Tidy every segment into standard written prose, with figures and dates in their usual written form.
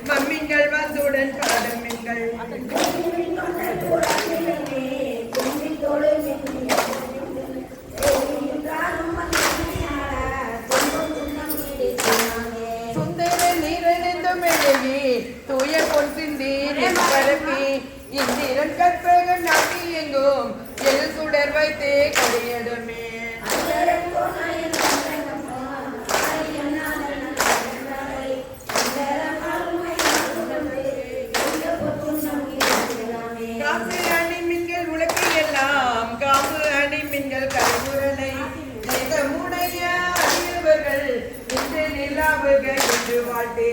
மம்மிங்கள் வந்துடன் பாடுமிங்கள் சுந்தர நீரணிந்தும் எழுகி தூய பொன் சிந்தி பரப்பி இந்திரன் கற்பகம் நாட்டி எங்கும் எல் சுடர் வைத்தே கொடியதுமே காசு அணி மின்கள் உலகை எல்லாம் காசு அணி மின்கள் கலைமுரலை முனைய அறியவர்கள் இன்று நிலாவுக என்று வாழ்த்தே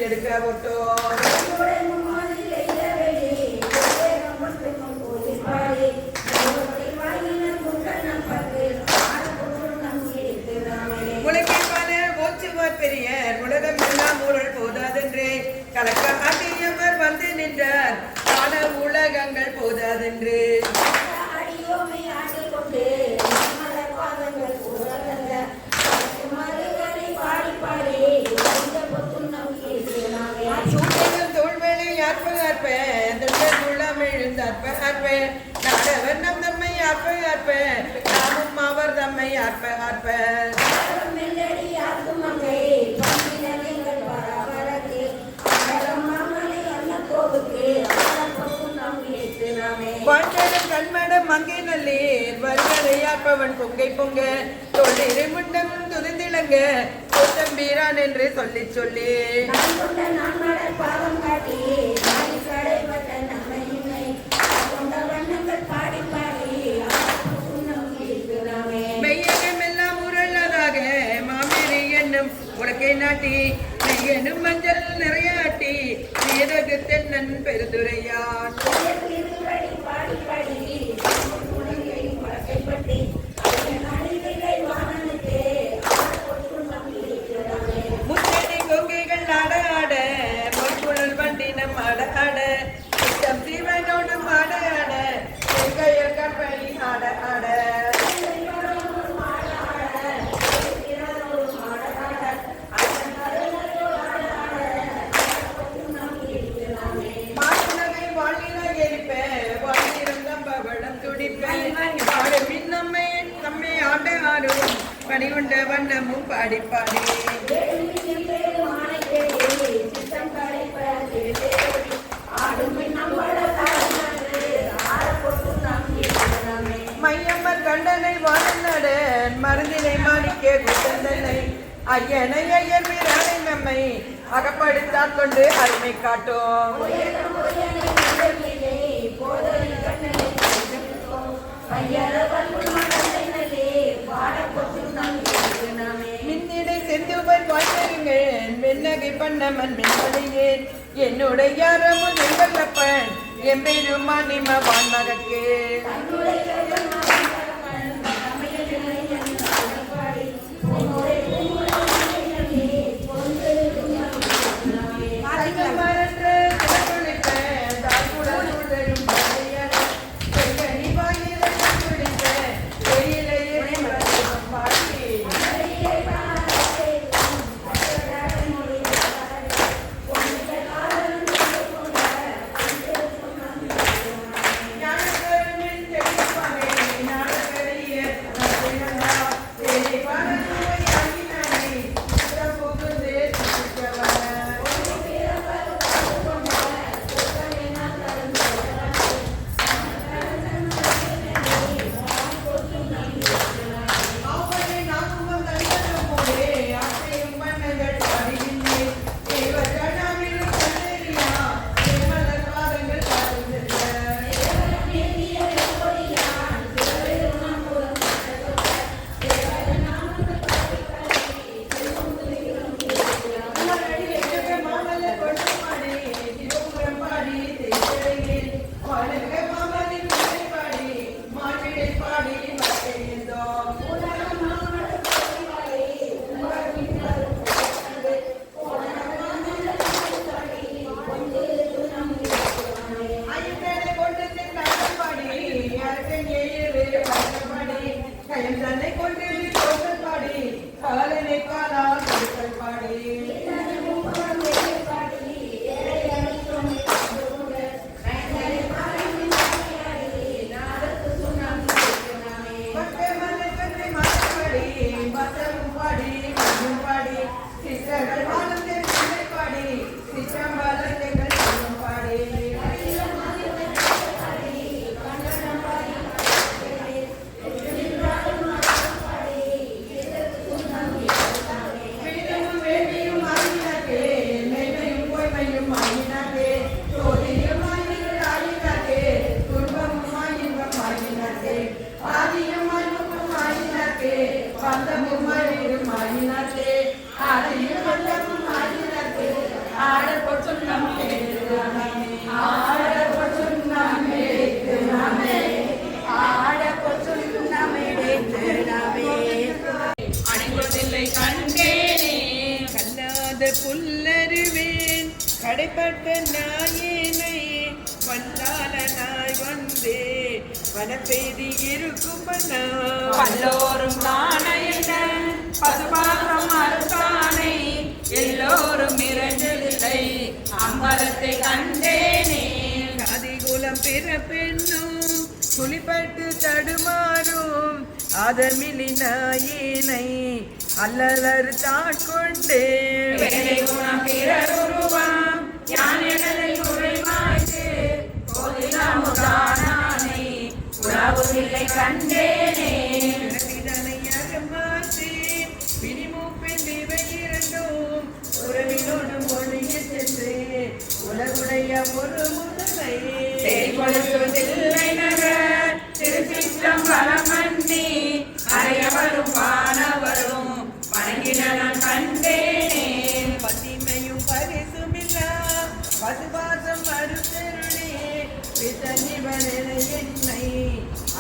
எடுக்க பெரியர் உலகம் எல்லாம் ஊழல் போதாதென்றே கலக்க ஆட்டியவர் வந்து நின்றார் காண உலகங்கள் போதாதென்று நாமும் அவர் தம்மை அற்ப அற்ப கண்மடம் மங்கை நல்லீர் வருவதையாற்பவன் பொங்கை பொங்க தொழிலை முண்டம் துதிந்திளங்க தம்பீரான் என்று சொல்லி சொல்லி மெய்யகமெல்லாம் உருளதாக மாமேரி என்னும் உலகை நாட்டி மெய்யனும் மஞ்சள் நிறையாட்டி நீதகு தென்னன் பெருதுரையான் முத்தனை கொங்கைகள் ஆட ஆட மொய்குழல் வண்டினம் ஆட ஆட சித்தம் சீவனோடும் ஆட ஆட எங்கையர் கற்பனை ஆட ஆட பணிகொண்ட வண்ணமும் பாடி பாடி மையம்மன் கண்டனை வாழ்நடன் மருந்தினை மாணிக்க குத்தந்தனை ஐயனை ஐயர் வீரானை நம்மை அகப்படுத்தாற் கொண்டு அருமை காட்டும் மின்னிடை செந்துவர் வாழ்ந்தருங்கள் வெண்ணகை பண்ணமன் மென்மலையேன் என்னுடைய அறமும் எங்கல்லப்பன் எம்பெருமான் நிம வான்மகக்கே வலைப்பட்ட நாயினை வல்லாளனாய் வந்தே வனப்பெய்தி இருக்கும் பல்லோரும் காணையிட பசுபாகம் மறுத்தானை எல்லோரும் இறந்ததில்லை அம்பலத்தை கண்டேனே. கதிகுலம் பிறப்பெண்ணும் குளிப்பட்டு தடுமாறும் ஆதமிலி நாயினை அல்லலர் தாட்கொண்டே குணம் பிறருருவாம் யான் எனதை குறைமாய்த்து கோதிலாமுதானானை உறவுதில்லை கண்டேனே. மாற்றி பிரிமூப்பின் இவை இரண்டும் உறவினோடு மொழிய சென்று உலகுடைய ஒரு முதலை கொழுத்துதில்லை நகர் திருச்சிற்றம் பலமன்னி அறையவரும் வானவரும் வணங்கின நான் கண்டேனே. பத்திமையும் பரிசுமில்லா பசுபாசம் மறுத்தருளே பித்தனிவனை என்னை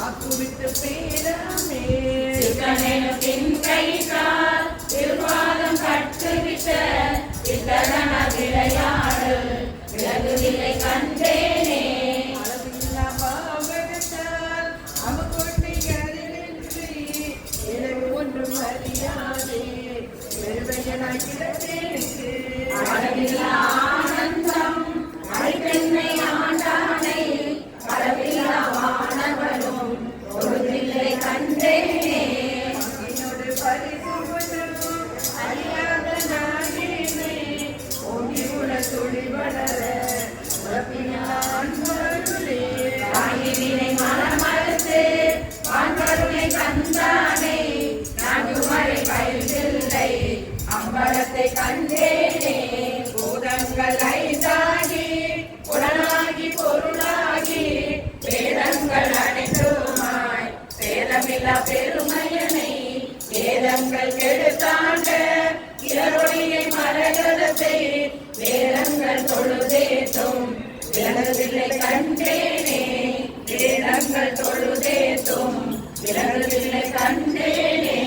ஆக்குவிட்டு பேராமே கைகால் திருவாதம் கட்டுவிட்ட இத்தகன விளையாடல் விலகுதில்லை கண்டேனே. அளவில்லா பாவகத்தால் அமுகொண்டு யாரின்றி எனக்கு ஒன்றும் அறியாதே பெருமையனாய் கிடத்தேனுக்கு அளவில்லா ஆனந்தம் அடிப்பெண்ணை ஆண்டானை அளவில்லா வானவரும் ஒருதில்லை கண்டேனே. என்னோடு பரிசுவனும் அறியாத நாயினை ஓங்கி உல துளி வளர உறப்பினான் மருளே தாயினை மனமறுத்து வான்கருணை தந்தானே நான்குமறை பயில்தில்லை அம்பலத்தை கண்டேனே. பூதங்கள் ஐந்தாகி உடனாகி பொருளாகி வேதங்கள் அனைத்துமாய் வேதமில்லா பெருமையனை வேதங்கள் கெடுத்தாண்ட இரொழியை மரகதத்தை வேதங்கள் தொழுதேத்தும் விலகுதில்லை கண்டேனே. வேதங்கள் தொழுதேத்தும் விலகுதில்லை கண்டேனே.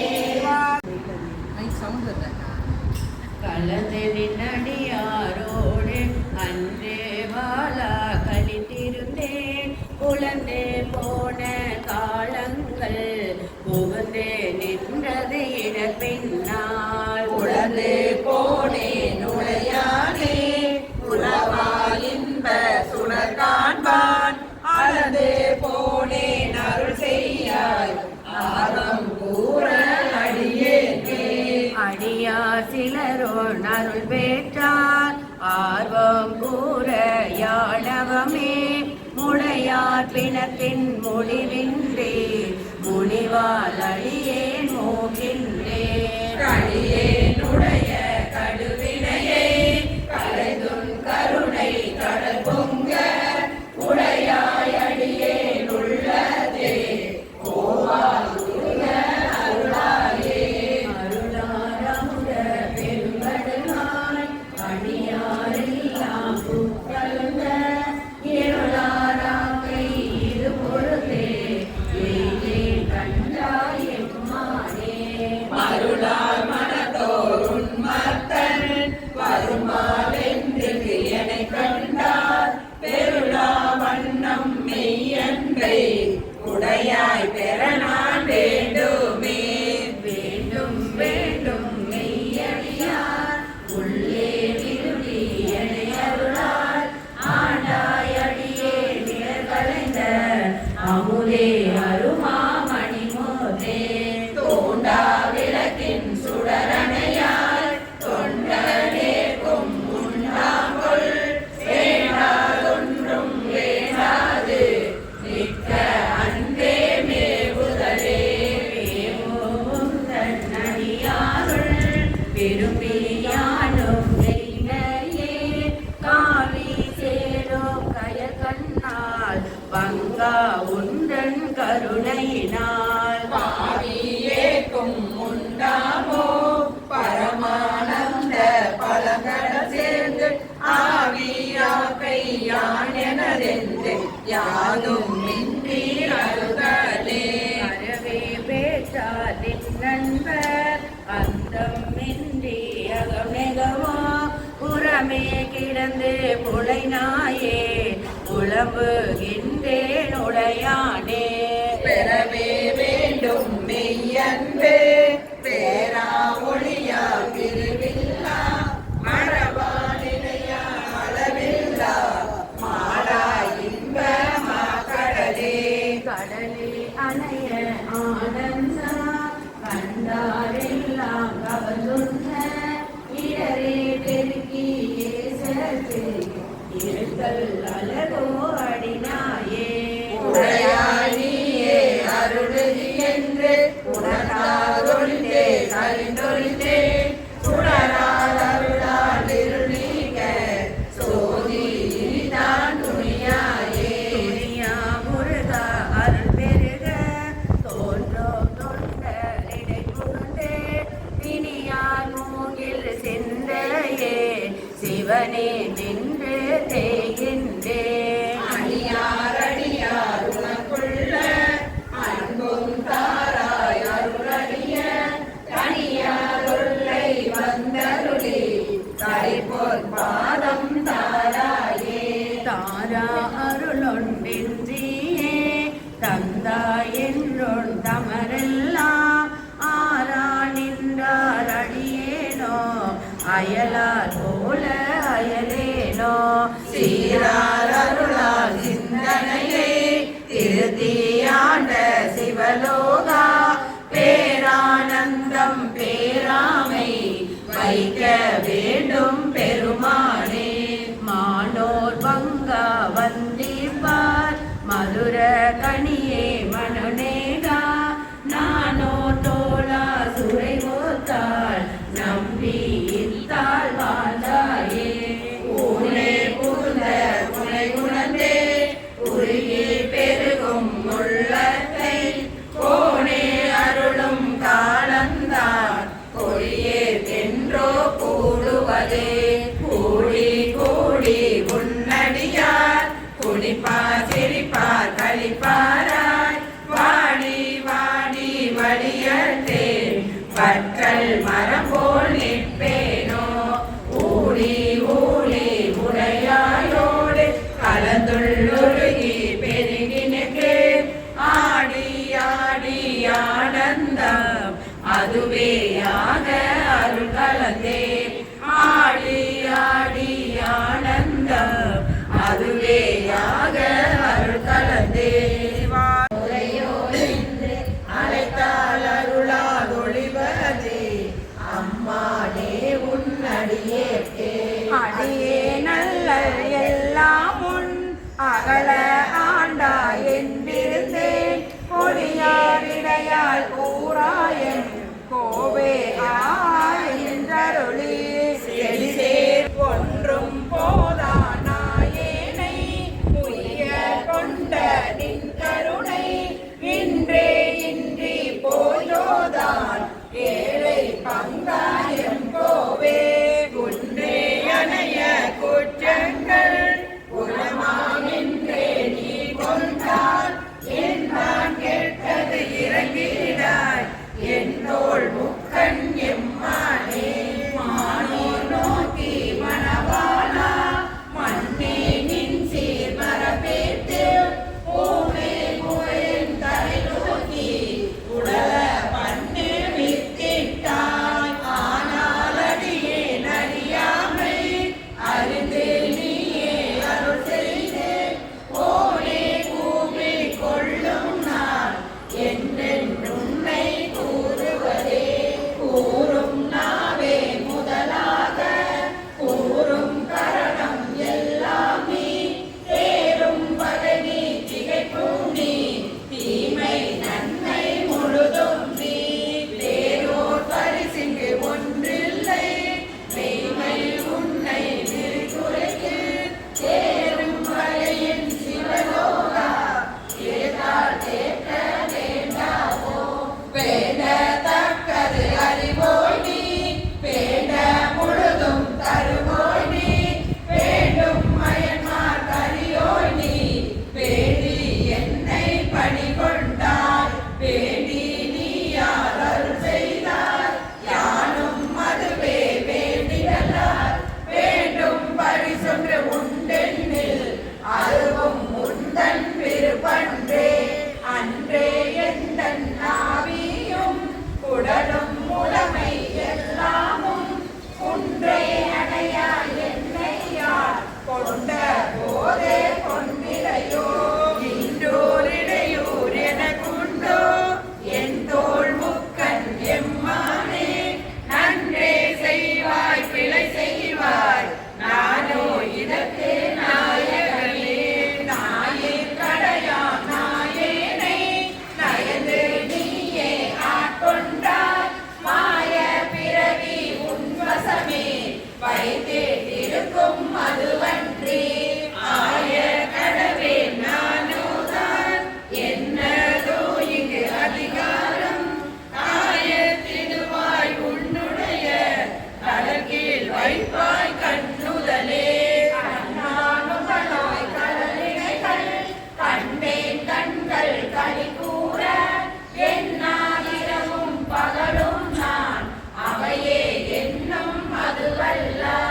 கலந்தெனின் அடியாரோடு அன்றே வாழா கழித்திருந்தேன் குழந்தே போன காலங்கள் புகுந்தே நின்றது இடப்பின்னால் உழந்தே போனே நுழையானே உறவா இன்ப சுடர் காண்பான் அளந்தே போனேன் அருள் செய்யாய் ஆர்வம் கூற அடியேனே. அடியார் சிலரோன் அருள் பெற்றார் ஆர்வம் கூற யாழவமே முளையார் பிணத்தின் முடிவின்றே முனிவால் அடியேன் மோகின்றேன். அடியேனுடைய கடுவினையே கலைதுன் கருணை கடல் பொங்க உடையாய் அடியேன் உள்ளதே கோவால் உருக அருளாயே. அருளாரமுத பெருங்கடலாய் அடியாரெல்லாம் புகழ்ந்த இருளாராக்கை இது பொழுதே எய்தே கண்டாய் எம்மானே. மருளார் மனத்தோருன் மத்தன் வருமாவென்று என்னை கண்டார் பெருளா வண்ணம் மெய்யன்பை உடையாய் பெற நான் வேண்டுமே. வேண்டும் வேண்டும் மெய்யடியார் உள்ளே விரும்பி என்னை அருளால் ஆண்டாய் அடியே நிழற்களைந்த அமுதே அருமாமணி மோதே. தோண்டா விளக்கின் சுடரணையாய் தொண்டனேற்கும் உண்டாங்கொள் வேண்டாதொன்றும் வேண்டாது நிற்க அன்பே மேவுதலே. மேவோம் தன்னடியாருள் விரும்பியானும் நெய்மையே காவி சேரும் கயற்கண்ணால் பங்கா உந்தன் கருணையினால் பாவியேக்கும் உண்டாமோ பரமானந்த பலகட சேர்ந்து ஆவியாக்கை யான் எனதென்று யாதும் மின்றி அருகலே. அறவே பேசாதின் நண்பர் அந்தம் மின்றி அகமெகவா புற புறமே கிடந்து புலை நாயே புலம்புகின்றேன் உடையானே. பெறவே வேண்டும் மெய்யன்பே பேரா ஒளியா பிரிவில்லா மரபா நிலையா அளவில்லா மாடா இன்ப மாக்கடலே. கடலே அணைய ஆனந்த கண்டாரெல்லாம் கவர்ந்துள்ள இடரே பெருக்கி ஏசத்து இருத்தல் அழகோ அடினாயே. உடையானியே அருளுதி என்று உணர்ந்தாரொழிந்தே கரிந்தொழிந்தே சுடரால் அருளால் இருளீக சோதி இனிதான் துணியாயே. துணியா முருகா அருள் பெருக தோன்றோ தொண்டரிடை புகுந்தே திணியார் மூங்கில் சிந்தையே சிவனே நின்று தேகின்றேன். அடியார் அடியார் உனக்குள்ள அன்பும் தாராய் அருளடிய தனியார் உள்ளை வந்தருளி தரிப்போர் பாதம் தாராயே. தாரா அருளொன்றின்றியே தந்தாய் என்றொன் தமரெல்லாம் ஆரா நின்றார் அடியேனோ அயலார் போல அயலேனோ. சீரார் அருளால் சிந்தனையை திருத்தியாண்ட சிவலோகா பேரானந்தம் பேராமை வைக்க வேண்டும் பெருமானே. மானோர் பங்கா வந்திப்பார் மதுர கனியே மனுநேகா நானோ தோளா சுரை ஓத்தாள் நம்பி இத்தாள் வாழ்ந்தாயே. ஊனே புகுந்த உனை உணர்ந்தே உருகி பெருகும் உள்ளத்தை கோனே அருளும் காலந்தான் கொடியே என்றோ கூடுவதே. கூடி கூடி உன்னடியார் குடிப்பார் சிரிப்பார் கழிப்பாராய் வாடி வாடி வடியத்தே பற்றல் மரம் போல் நிற்பேனோ. ஊழி ஊழி உடையாயோடு கலந்துள்ளொழுகி பெருகினுக்கு ஆடி ஆடி ஆனந்தம் அதுவேயாக அருள் கலந்தே. ஆடி ஆடி ஆனந்தம் அதுவேயாக அருள் கலந்தே. அழைத்தால் அருளாதொழிவதே அம்மானே உன்னடியேற்கே. அடியே நல்ல எல்லாம் உன் அகல ஆண்டா என்றிருந்தேன் ஒளியாரிடையால் கூறாயன் கோவே ஆயன்றருளி. செழிசேர் ஒன்றும் போதா நாயேனை உய்ய கொண்ட நின் கருணை இன்றே இன்றி போயோதான் ஏழை பங்காயம் கோவே. வல்ல